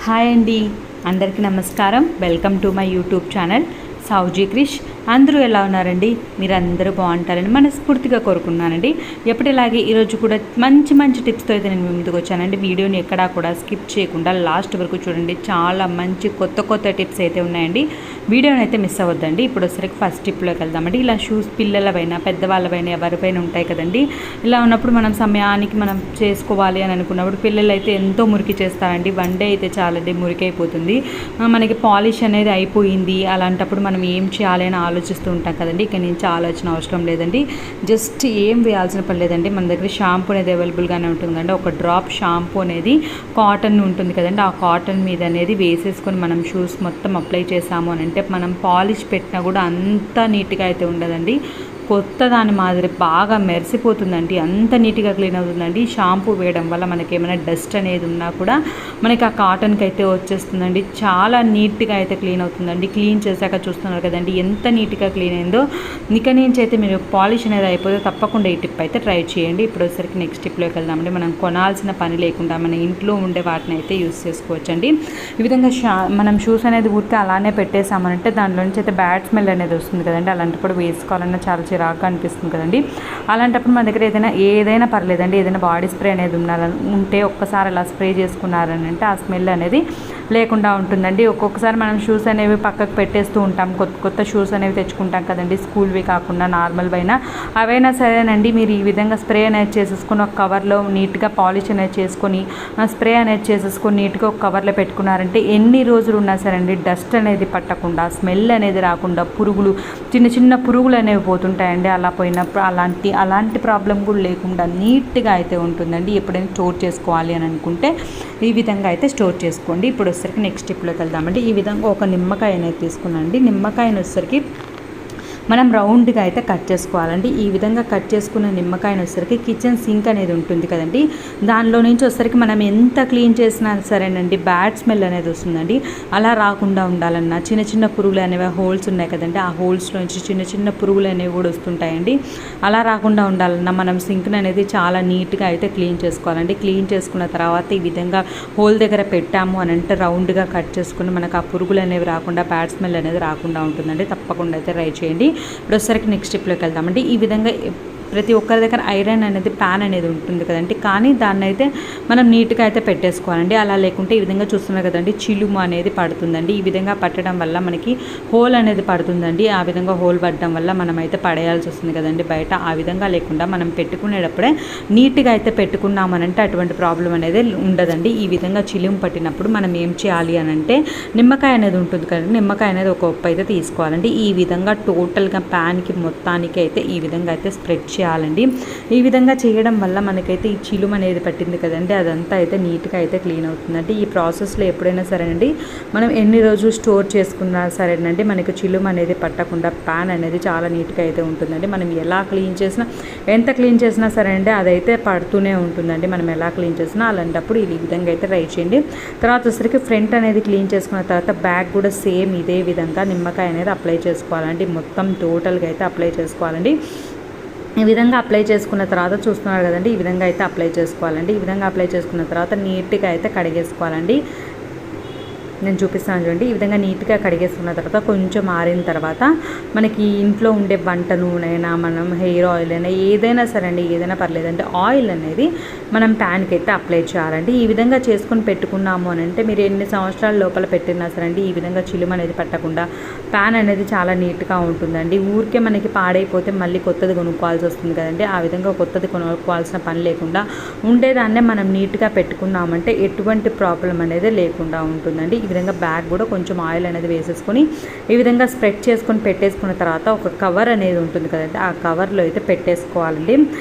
Hi అండి, అందరికీ నమస్కారం. Welcome to my YouTube channel Sowji Krish. అందరూ ఎలా ఉన్నారండి? మీరందరూ బాగుంటారని మనస్ఫూర్తిగా కోరుకున్నానండి. ఎప్పటిలాగే ఈరోజు కూడా మంచి టిప్స్తో అయితే నేను ముందుకు వచ్చానండి. వీడియోని ఎక్కడా కూడా స్కిప్ చేయకుండా లాస్ట్ వరకు చూడండి. చాలా మంచి కొత్త టిప్స్ అయితే ఉన్నాయండి. వీడియోని అయితే మిస్ అవ్వద్దండి. ఇప్పుడు వచ్చరికి ఫస్ట్ టిప్లోకి వెళ్దామండి. ఇలా షూస్ పిల్లలపైన పెద్దవాళ్ళపైన ఎవరిపైన ఉంటాయి కదండి. ఇలా ఉన్నప్పుడు మనం సమయానికి మనం చేసుకోవాలి అని అనుకున్నప్పుడు పిల్లలు అయితే ఎంతో మురికి చేస్తారండి. వన్ డే అయితే చాలండి మురికి అయిపోతుంది. మనకి పాలిష్ అనేది అయిపోయింది. అలాంటప్పుడు మనం ఏం చేయాలి అని ఆలోచిస్తూ ఉంటాం కదండి. ఇక నుంచి ఆలోచన అవసరం లేదండి. జస్ట్ ఏం వేయాల్సిన పని లేదండి. మన దగ్గర షాంపూ అనేది అవైలబుల్గానే ఉంటుందండి. ఒక డ్రాప్ షాంపూ అనేది కాటన్ ఉంటుంది కదండి. ఆ కాటన్ మీద అనేది వేసేసుకొని మనం షూస్ మొత్తం అప్లై చేసాము అని అంటే మనం పాలిష్ పెట్టినా కూడా అంత నీట్గా అయితే ఉండదండి. కొత్త దాని మాదిరి బాగా మెరిసిపోతుందండి. అంత నీట్గా క్లీన్ అవుతుందండి. షాంపూ వేయడం వల్ల మనకి ఏమైనా డస్ట్ అనేది ఉన్నా కూడా మనకి ఆ కాటన్కి అయితే వచ్చేస్తుందండి. చాలా నీట్గా అయితే క్లీన్ అవుతుందండి. క్లీన్ చేశాక చూస్తున్నారు కదండి ఎంత నీట్గా క్లీన్ అయిందో. ఇక నుంచి అయితే మీరు పాలిష్ అనేది అయిపోతే తప్పకుండా ఈ టిప్ అయితే ట్రై చేయండి. ఇప్పుడు వచ్చేసరికి నెక్స్ట్ టిప్లోకి వెళ్దామండి. మనం కొనాల్సిన పని లేకుండా మన ఇంట్లో ఉండే వాటిని అయితే యూస్ చేసుకోవచ్చండి. ఈ విధంగా మనం షూస్ అనేది ఊరికే అలానే పెట్టేసామనంటే దాంట్లో నుంచి అయితే బ్యాడ్ స్మెల్ అనేది వస్తుంది కదండి. అలాంటప్పుడు వేసుకోవాలన్నా చాలా చిరాగ్గా అనిపిస్తుంది కదండి. అలాంటప్పుడు మన దగ్గర ఏదైనా పర్లేదండి. ఏదైనా బాడీ స్ప్రే అనేది ఉంటే ఒక్కసారి అలా స్ప్రే చేసుకున్నారని అంటే ఆ స్మెల్ అనేది లేకుండా ఉంటుందండి. ఒక్కొక్కసారి మనం షూస్ అనేవి పక్కకు పెట్టేస్తూ ఉంటాం. కొత్త షూస్ అనేవి తెచ్చుకుంటాం కదండి. స్కూల్వి కాకుండా నార్మల్వి అయినా అవైనా సరేనండి. మీరు ఈ విధంగా స్ప్రే అనేది చేసేసుకొని ఒక కవర్లో నీట్గా పాలిష్ అనేది చేసుకొని స్ప్రే అనేది చేసేసుకొని నీట్గా ఒక కవర్లో పెట్టుకున్నారంటే ఎన్ని రోజులు ఉన్నా సరే అండి డస్ట్ అనేది పట్టకుండా స్మెల్ అనేది రాకుండా పురుగులు చిన్న పురుగులు అనేవి పోతుంటాయండి. అలా పోయినప్పుడు అలాంటి ప్రాబ్లం కూడా లేకుండా నీట్గా అయితే ఉంటుందండి. ఎప్పుడైనా స్టోర్ చేసుకోవాలి అని అనుకుంటే ఈ విధంగా అయితే స్టోర్ చేసుకోండి. ఇప్పుడు వచ్చేసరికి నెక్స్ట్ స్టెప్లోకి వెళ్దామండి. ఈ విధంగా ఒక నిమ్మకాయ అనేది తీసుకున్నాండి. నిమ్మకాయను వచ్చేసరికి మనం రౌండ్గా అయితే కట్ చేసుకోవాలండి. ఈ విధంగా కట్ చేసుకున్న నిమ్మకాయను వచ్చేసరికి కిచెన్ సింక్ అనేది ఉంటుంది కదండి. దానిలో నుంచి వచ్చేసరికి మనం ఎంత క్లీన్ చేసినా సరేనండి బ్యాడ్ స్మెల్ అనేది వస్తుందండి. అలా రాకుండా ఉండాలన్నా చిన్న పురుగులు అనేవి హోల్స్ ఉన్నాయి కదండి. ఆ హోల్స్లో నుంచి చిన్న పురుగులు అనేవి కూడా వస్తుంటాయండి. అలా రాకుండా ఉండాలన్నా మనం సింక్ని అనేది చాలా నీట్గా అయితే క్లీన్ చేసుకోవాలండి. క్లీన్ చేసుకున్న తర్వాత ఈ విధంగా హోల్ దగ్గర పెట్టాము అని అంటే రౌండ్గా కట్ చేసుకుని మనకు ఆ పురుగులు అనేవి రాకుండా బ్యాడ్ స్మెల్ అనేది రాకుండా ఉంటుందండి. తప్పకుండా అయితే ట్రై చేయండి. ఇప్పుడు వచ్చేసరికి నెక్స్ట్ స్టెప్లోకి వెళ్దామండి. ఈ విధంగా ప్రతి ఒక్కరి దగ్గర ఐరన్ అనేది ప్యాన్ అనేది ఉంటుంది కదండి. కానీ దాన్ని అయితే మనం నీట్గా అయితే పెట్టేసుకోవాలండి. అలా లేకుంటే ఈ విధంగా చూస్తున్నారు కదండి చిలుము అనేది పడుతుందండి. ఈ విధంగా పట్టడం వల్ల మనకి హోల్ అనేది పడుతుందండి. ఆ విధంగా హోల్ పడడం వల్ల మనం అయితే పడేయాల్సి వస్తుంది కదండి బయట. ఆ విధంగా లేకుండా మనం పెట్టుకునేటప్పుడే నీట్గా అయితే పెట్టుకున్నామనంటే అటువంటి ప్రాబ్లం అనేది ఉండదండి. ఈ విధంగా చిలుము పట్టినప్పుడు మనం ఏం చేయాలి అని అంటే నిమ్మకాయ అనేది ఉంటుంది కదండి. నిమ్మకాయ అనేది ఒక ఉప్పు అయితే తీసుకోవాలండి. ఈ విధంగా టోటల్గా ప్యాన్కి మొత్తానికి అయితే ఈ విధంగా అయితే స్ప్రెడ్ చేయాలండి. ఈ విధంగా చేయడం వల్ల మనకైతే ఈ చిలుము అనేది పట్టింది కదండి అదంతా అయితే నీట్గా అయితే క్లీన్ అవుతుందండి. ఈ ప్రాసెస్లో ఎప్పుడైనా సరేనండి మనం ఎన్ని రోజులు స్టోర్ చేసుకున్నా సరేనండి మనకి చిలుము అనేది పట్టకుండా ప్యాన్ అనేది చాలా నీట్గా అయితే ఉంటుందండి. మనం ఎలా క్లీన్ చేసినా ఎంత క్లీన్ చేసినా సరేనండి అదైతే పడుతూనే ఉంటుందండి. మనం ఎలా క్లీన్ చేసినా అలాంటప్పుడు ఈ విధంగా అయితే ట్రై చేయండి. తర్వాత వచ్చరికి ఫ్రంట్ అనేది క్లీన్ చేసుకున్న తర్వాత బ్యాక్ కూడా సేమ్ ఇదే విధంగా నిమ్మకాయ అనేది అప్లై చేసుకోవాలండి. మొత్తం టోటల్గా అయితే అప్లై చేసుకోవాలండి. ఈ విధంగా అప్లై చేసుకున్న తర్వాత చూస్తున్నారు కదండి ఈ విధంగా అయితే అప్లై చేసుకోవాలండి. ఈ విధంగా అప్లై చేసుకున్న తర్వాత నీట్గా అయితే కడిగేసుకోవాలండి. నేను చూపిస్తాను చూడండి. ఈ విధంగా నీట్గా కడిగేసుకున్న తర్వాత కొంచెం ఆరిన తర్వాత మనకి ఇంట్లో ఉండే వంట నూనె అయినా మనం హెయిర్ ఆయిల్ అయినా ఏదైనా సరే అండి ఏదైనా పర్లేదంటే ఆయిల్ అనేది మనం ప్యాన్కి అయితే అప్లై చేయాలండి. ఈ విధంగా చేసుకొని పెట్టుకున్నాము అని అంటే మీరు ఎన్ని సంవత్సరాల లోపల పెట్టినా సరే అండి ఈ విధంగా చిలుము అనేది పట్టకుండా ప్యాన్ అనేది చాలా నీట్గా ఉంటుందండి. ఊరికే మనకి పాడైపోతే మళ్ళీ కొత్తది కొనుక్కోవాల్సి వస్తుంది కదండి. ఆ విధంగా కొత్తది కొనుక్కోవాల్సిన పని లేకుండా ఉండేదాన్నే మనం నీట్గా పెట్టుకున్నామంటే ఎటువంటి ప్రాబ్లం అనేది లేకుండా ఉంటుందండి. ఈ విధంగా బ్యాగ్ కూడా కొంచెం ఆయిల్ అనేది వేసేసుకొని ఈ విధంగా స్ప్రెడ్ చేసుకొని పెట్టేసుకున్న తర్వాత ఒక కవర్ అనేది ఉంటుంది కదండి. ఆ కవర్లో అయితే పెట్టేసుకోవాలండి.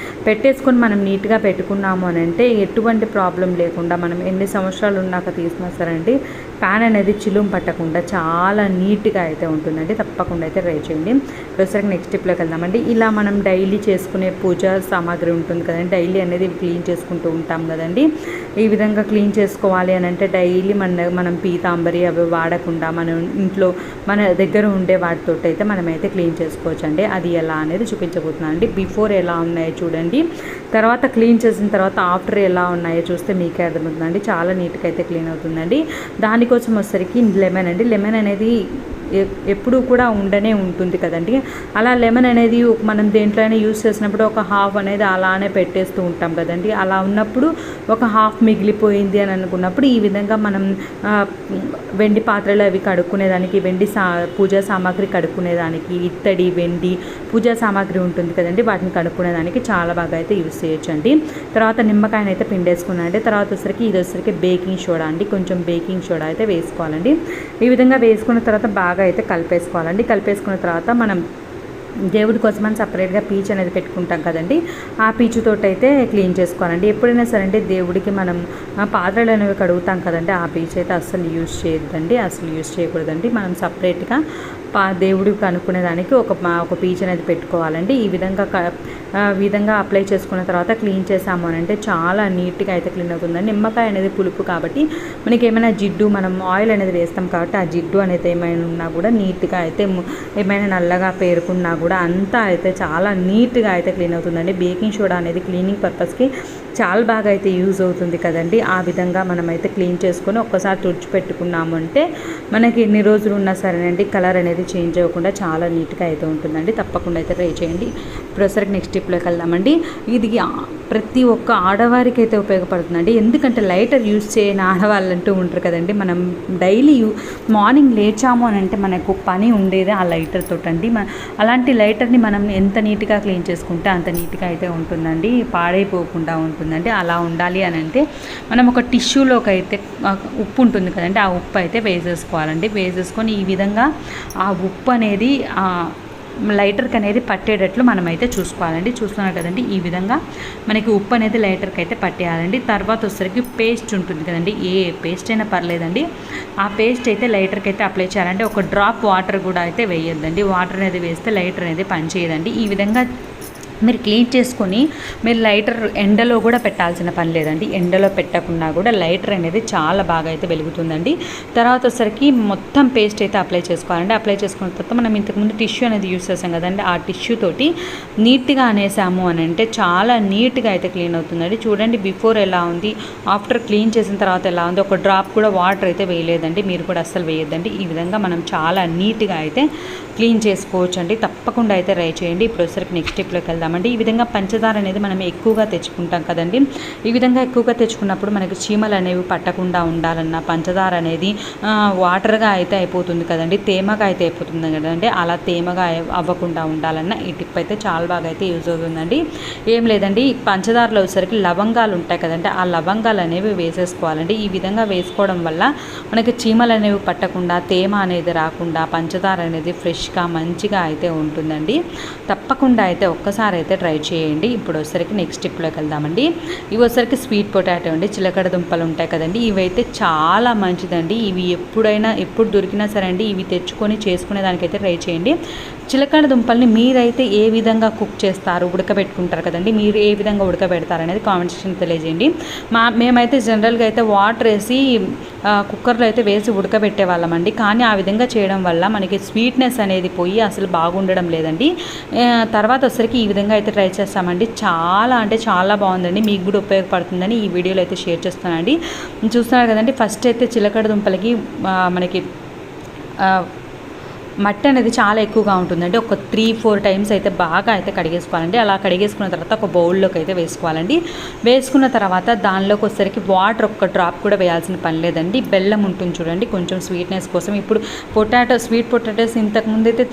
పెట్టేసుకొని మనం నీట్గా పెట్టుకున్నాము అని అంటే ఎటువంటి ప్రాబ్లం లేకుండా మనం ఎన్ని సంవత్సరాలు ఉన్నాక తీసినా సరే అండి ప్యాన్ అనేది చిలుం పట్టకుండా చాలా నీట్గా అయితే ఉంటుందండి. తప్పకుండా అయితే ట్రై చేయండి. ప్రస్తుతానికి నెక్స్ట్ స్టెప్లోకి వెళ్దామండి. ఇలా మనం డైలీ చేసుకునే పూజ సామాగ్రి ఉంటుంది కదండి, డైలీ అనేది క్లీన్ చేసుకుంటూ ఉంటాం కదండి. ఈ విధంగా క్లీన్ చేసుకోవాలి అని అంటే డైలీ మనం పీతాంబరి అవి వాడకుండా మనం ఇంట్లో మన దగ్గర ఉండే వాటితో అయితే మనమైతే క్లీన్ చేసుకోవచ్చు అండి. అది ఎలా అనేది చూపించబోతున్నాను అండి. బిఫోర్ ఎలా ఉన్నాయో చూడండి, తర్వాత క్లీన్ చేసిన తర్వాత ఆఫ్టర్ ఎలా ఉన్నాయో చూస్తే మీకే అర్థమవుతుందండి. చాలా నీట్గా అయితే క్లీన్ అవుతుందండి. దానికోసం వచ్చేసరికి లెమన్ అండి. లెమన్ అనేది ఎప్పుడూ కూడా ఉండనే ఉంటుంది కదండి. అలా లెమన్ అనేది మనం దేంట్లోనే యూస్ చేసినప్పుడు ఒక హాఫ్ అనేది అలానే పెట్టేస్తూ ఉంటాం కదండి. అలా ఉన్నప్పుడు ఒక హాఫ్ మిగిలిపోయింది అని అనుకున్నప్పుడు ఈ విధంగా మనం వెండి పాత్రలు అవి కడుక్కునేదానికి, పూజా సామాగ్రి కడుక్కునేదానికి, ఇత్తడి వెండి పూజా సామాగ్రి ఉంటుంది కదండి, వాటిని కడుక్కునేదానికి చాలా బాగా అయితే యూస్ చేయొచ్చు అండి. తర్వాత నిమ్మకాయని అయితే పిండేసుకున్నాను అండి. తర్వాత వచ్చరికి ఇది వచ్చరికి బేకింగ్ సోడా అండి. కొంచెం బేకింగ్ సోడా అయితే వేసుకోవాలండి. ఈ విధంగా వేసుకున్న తర్వాత బాగా అయితే కలిపేసుకోవాలండి. కలిపేసుకున్న తర్వాత మనం దేవుడి కోసమని సపరేట్గా పీచు అనేది పెట్టుకుంటాం కదండి, ఆ పీచుతోటి అయితే క్లీన్ చేసుకోవాలండి. ఎప్పుడైనా సరే అంటే దేవుడికి మనం పాత్రలు అనేవి కడుగుతాం కదండి, ఆ పీచు అయితే అస్సలు యూజ్ చేయొద్దండి, అసలు యూజ్ చేయకూడదండి. మనం సపరేట్గా దేవుడికి అనుకునేదానికి ఒక పీచు అనేది పెట్టుకోవాలండి. ఈ విధంగా అప్లై చేసుకున్న తర్వాత క్లీన్ చేసాము అని అంటే చాలా నీట్గా అయితే క్లీన్ అవుతుందండి. నిమ్మకాయ అనేది పులుపు కాబట్టి మనకి ఏమైనా జిడ్డు, మనం ఆయిల్ అనేది వేస్తాం కాబట్టి ఆ జిడ్డు అనేది ఏమైనా ఉన్నా కూడా నీట్గా అయితే, ఏమైనా నల్లగా పేరుకున్నా కూడా అంతా అయితే చాలా నీట్గా అయితే క్లీన్ అవుతుందండి. బేకింగ్ సోడా అనేది క్లీనింగ్ పర్పస్కి చాలా బాగా అయితే యూజ్ అవుతుంది కదండి. ఆ విధంగా మనమైతే క్లీన్ చేసుకొని ఒక్కసారి తుడిచిపెట్టుకున్నాము అంటే మనకి ఎన్ని రోజులు ఉన్నా సరేనండి కలర్ అనేది చేంజ్ అవ్వకుండా చాలా నీట్గా అయితే ఉంటుందండి. తప్పకుండా అయితే ట్రై చేయండి. ప్రొసెసర్కి నెక్స్ట్ స్టెప్లోకి వెళ్దామండి. ఇది ప్రతి ఒక్క ఆడవారికి అయితే ఉపయోగపడుతుందండి. ఎందుకంటే లైటర్ యూజ్ చేయని ఆడవాళ్ళు అంటూ ఉంటారు కదండి. మనం డైలీ మార్నింగ్ లేచాము అని అంటే మనకు పని ఉండేది ఆ లైటర్ తోటండి. అలాంటి లైటర్ని మనం ఎంత నీట్గా క్లీన్ చేసుకుంటే అంత నీట్గా అయితే ఉంటుందండి, పాడైపోకుండా ఉంటుందండి. అలా ఉండాలి అని అంటే మనం ఒక టిష్యూలోకి అయితే ఉప్పు ఉంటుంది కదండి, ఆ ఉప్పు అయితే వేసేసుకోవాలండి. వేసేసుకొని ఈ విధంగా ఆ ఉప్పు అనేది లైటర్కి అనేది పట్టేటట్లు మనమైతే చూసుకోవాలండి. చూస్తున్నారు కదండి, ఈ విధంగా మనకి ఉప్పు అనేది లైటర్కి అయితే పట్టేయాలండి. తర్వాత వచ్చేసరికి పేస్ట్ ఉంటుంది కదండి, ఏ పేస్ట్ అయినా పర్లేదండి, ఆ పేస్ట్ అయితే లైటర్కి అయితే అప్లై చేయాలంటే ఒక డ్రాప్ వాటర్ కూడా అయితే వేయొద్దండి. వాటర్ అనేది వేస్తే లైటర్ అనేది పనిచేయదండి. ఈ విధంగా మీరు క్లీన్ చేసుకొని మీరు లైటర్ ఎండలో కూడా పెట్టాల్సిన పని లేదండి. ఎండలో పెట్టకుండా కూడా లైటర్ అనేది చాలా బాగా అయితే వెలుగుతుందండి. తర్వాత వచ్చేసరికి మొత్తం పేస్ట్ అయితే అప్లై చేసుకోవాలండి. అప్లై చేసుకున్న తర్వాత మనం ఇంతకుముందు టిష్యూ అనేది యూస్ చేసాం కదండి, ఆ టిష్యూ తోటి నీట్గా అనేసాము అని అంటే చాలా నీట్గా అయితే క్లీన్ అవుతుందండి. చూడండి బిఫోర్ ఎలా ఉంది, ఆఫ్టర్ క్లీన్ చేసిన తర్వాత ఎలా ఉంది. ఒక డ్రాప్ కూడా వాటర్ అయితే వేయలేదండి, మీరు కూడా అస్సలు వేయద్దండి. ఈ విధంగా మనం చాలా నీట్గా అయితే క్లీన్ చేసుకోవచ్చు అండి. తప్పకుండా అయితే ట్రై చేయండి. ఇప్పుడు వచ్చేసరికి నెక్స్ట్ స్టెప్లోకి వెళ్దామండి. ఈ విధంగా పంచదార అనేది మనం ఎక్కువగా తెచ్చుకుంటాం కదండి. ఈ విధంగా ఎక్కువగా తెచ్చుకున్నప్పుడు మనకి చీమలు అనేవి పట్టకుండా ఉండాలన్నా పంచదార అనేది వాటర్గా అయితే అయిపోతుంది కదండి, తేమగా అయితే అయిపోతుంది కదండి. అలా తేమగా అవ్వకుండా ఉండాలన్నా ఈ టిప్ అయితే చాలా బాగా అయితే యూజ్ అవుతుందండి. ఏం లేదండి, పంచదారలో వచ్చేసరికి లవంగాలు ఉంటాయి కదండి, ఆ లవంగాలు అనేవి వేసేసుకోవాలండి. ఈ విధంగా వేసుకోవడం వల్ల మనకి చీమలు అనేవి పట్టకుండా, తేమ అనేది రాకుండా, పంచదార అనేది ఫ్రెష్గా మంచిగా అయితే ఉంటుందండి. తప్పకుండా అయితే ఒక్కసారి అయితే ట్రై చేయండి. ఇప్పుడు వచ్చేసరికి నెక్స్ట్ స్టెప్లోకి వెళ్దామండి. ఇవి వచ్చేసరికి స్వీట్ పొటాటో అండి, చిలకడ దుంపలు ఉంటాయి కదండి, ఇవైతే చాలా మంచిదండి. ఇవి ఎప్పుడు దొరికినా సరే అండి ఇవి తెచ్చుకొని చేసుకునే దానికైతే ట్రై చేయండి. చిలకడ దుంపల్ని మీరైతే ఏ విధంగా కుక్ చేస్తారు, ఉడకబెట్టుకుంటారు కదండి, మీరు ఏ విధంగా ఉడకబెడతారు అనేది కామెంట్ సెక్షన్ తెలియజేయండి. మేమైతే జనరల్గా అయితే వాటర్ వేసి కుక్కర్లో అయితే వేసి ఉడకబెట్టే వాళ్ళమండి. కానీ ఆ విధంగా చేయడం వల్ల మనకి స్వీట్నెస్ అనేది పోయి అసలు బాగుండడం లేదండి. తర్వాత వచ్చరికి ఈ విధంగా అయితే ట్రై చేస్తామండి. చాలా అంటే చాలా బాగుందండి, మీకు కూడా ఉపయోగపడుతుందని ఈ వీడియోలో అయితే షేర్ చేస్తానండి. చూస్తున్నారు కదండి, ఫస్ట్ అయితే చిలకడ దుంపలకి మనకి మట్టి అనేది చాలా ఎక్కువగా ఉంటుందండి. ఒక 3-4 టైమ్స్ అయితే బాగా అయితే కడిగేసుకోవాలండి. అలా కడిగేసుకున్న తర్వాత ఒక బౌల్లోకి అయితే వేసుకోవాలండి. వేసుకున్న తర్వాత దానిలోకి వచ్చేసరికి వాటర్ ఒక్క డ్రాప్ కూడా వేయాల్సిన పని లేదండి. బెల్లం ఉంటుంది చూడండి, కొంచెం స్వీట్నెస్ కోసం. ఇప్పుడు స్వీట్ పొటాటోస్ ఇంతకుముందు అయితే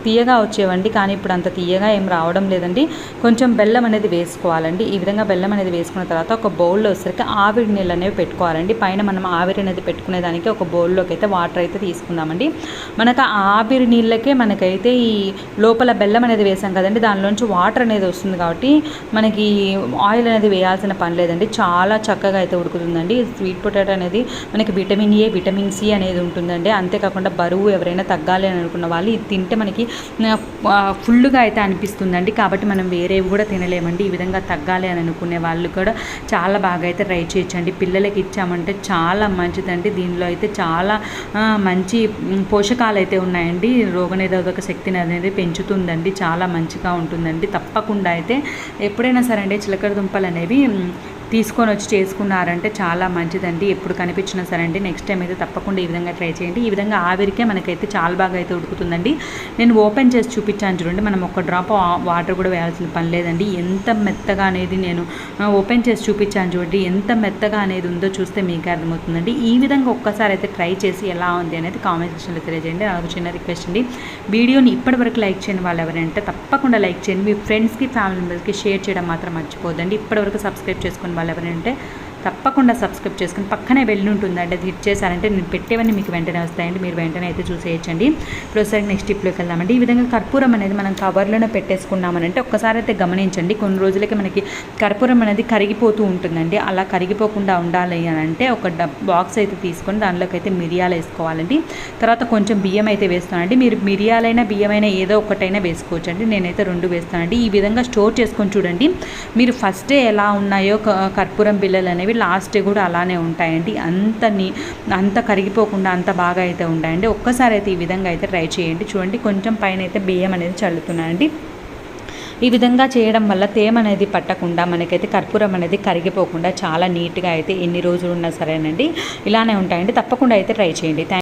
తీయగా వచ్చేవండి, కానీ ఇప్పుడు అంత తీయగా ఏం రావడం లేదండి. కొంచెం బెల్లం అనేది వేసుకోవాలండి. ఈ విధంగా బెల్లం అనేది వేసుకున్న తర్వాత ఒక బౌల్లో వచ్చేసరికి ఆవిరి నీళ్ళు అనేవి పెట్టుకోవాలండి. పైన మనం ఆవిరి అనేది పెట్టుకునేదానికి ఒక బౌల్లోకి అయితే వాటర్ అయితే తీసుకుందామండి. మనకు ఆవిరి ఆవిరి నీళ్ళకే మనకైతే ఈ లోపల బెల్లం అనేది వేసాం కదండి, దానిలోంచి వాటర్ అనేది వస్తుంది కాబట్టి మనకి ఆయిల్ అనేది వేయాల్సిన పని లేదండి. చాలా చక్కగా అయితే ఉడుకుతుందండి. స్వీట్ పొటాటో అనేది మనకి విటమిన్ ఏ, విటమిన్ సి అనేది ఉంటుందండి. అంతేకాకుండా బరువు ఎవరైనా తగ్గాలి అని అనుకున్న వాళ్ళు ఇది తింటే మనకి ఫుల్గా అయితే అనిపిస్తుందండి. కాబట్టి మనం వేరేవి కూడా తినలేమండి. ఈ విధంగా తగ్గాలి అని అనుకునే వాళ్ళు కూడా చాలా బాగా అయితే ట్రై చేయొచ్చండి. పిల్లలకి ఇచ్చామంటే చాలా మంచిదండి. దీనిలో అయితే చాలా మంచి పోషకాలు అయితే ఉన్నాయండి. రోగనిరోధక శక్తిని అనేది పెంచుతుందండి. చాలా మంచిగా ఉంటుందండి. తప్పకుండా అయితే ఎప్పుడైనా సరే అండి చిలకడ దుంపలు అనేవి తీసుకొని వచ్చి చేసుకున్నారంటే చాలా మంచిదండి. ఎప్పుడు కనిపించినా సరే అండి నెక్స్ట్ టైం అయితే తప్పకుండా ఈ విధంగా ట్రై చేయండి. ఈ విధంగా ఆవిరికే మనకైతే చాలా బాగా అయితే ఉడుకుతుందండి. నేను ఓపెన్ చేసి చూపించాను చూడండి, మనం ఒక డ్రాప్ వాటర్ కూడా వేయాల్సిన పని లేదండి. ఎంత మెత్తగా అనేది నేను ఓపెన్ చేసి చూపించాను చూడండి, ఎంత మెత్తగా అనేది ఉందో చూస్తే మీకు అర్థమవుతుందండి. ఈ విధంగా ఒక్కసారి అయితే ట్రై చేసి ఎలా ఉంది అనేది కామెంట్ సెక్షన్లో తెలియజేయండి. నాకు చిన్న రిక్వెస్ట్ అండి, వీడియోని ఇప్పటివరకు లైక్ చేయని వాళ్ళు ఎవరంటే తప్పకుండా లైక్ చేయండి. మీ ఫ్రెండ్స్కి, ఫ్యామిలీ మెంబర్స్కి షేర్ చేయడం మాత్రం మర్చిపోద్దండి. ఇప్పటివరకు సబ్స్క్రైబ్ చేసుకుని వాళ్ళు ఎవరంటే తప్పకుండా సబ్స్క్రైబ్ చేసుకుని పక్కనే వెళ్ళి ఉంటుందండి, అది హిట్ చేశారంటే నేను పెట్టేవన్నీ మీకు వెంటనే వస్తాయండి. మీరు వెంటనే అయితే చూసేయచ్చండి. ఇప్పుడు ఒకసారి నెక్స్ట్ టిప్లోకి వెళ్దామండి. ఈ విధంగా కర్పూరం అనేది మనం కవర్లోనే పెట్టేసుకున్నామనంటే ఒక్కసారి అయితే గమనించండి, కొన్ని రోజులకి మనకి కర్పూరం అనేది కరిగిపోతూ ఉంటుందండి. అలా కరిగిపోకుండా ఉండాలి అని అంటే ఒక బాక్స్ అయితే తీసుకొని దానిలోకి అయితే మిరియాలు వేసుకోవాలండి. తర్వాత కొంచెం బియ్యం అయితే వేస్తానండి. మీరు మిరియాలైనా బియ్యమైనా ఏదో ఒకటైనా వేసుకోవచ్చండి. నేనైతే 2 వేస్తానండి. ఈ విధంగా స్టోర్ చేసుకొని చూడండి, మీరు ఫస్ట్ డే ఎలా ఉన్నాయో కర్పూరం బిళ్ళలు అనేవి లాస్ట్ డే కూడా అలానే ఉంటాయండి. అంత కరిగిపోకుండా అంత బాగా అయితే ఉంటాయండి. ఒక్కసారి అయితే ఈ విధంగా అయితే ట్రై చేయండి. చూడండి, కొంచెం పైన అయితే బియ్యం అనేది చల్లుతున్నానండి. ఈ విధంగా చేయడం వల్ల తేమ అనేది పట్టకుండా మనకైతే కర్పూరం అనేది కరిగిపోకుండా చాలా నీట్గా అయితే ఎన్ని రోజులు ఉన్నా సరేనండి ఇలానే ఉంటాయండి. తప్పకుండా అయితే ట్రై చేయండి.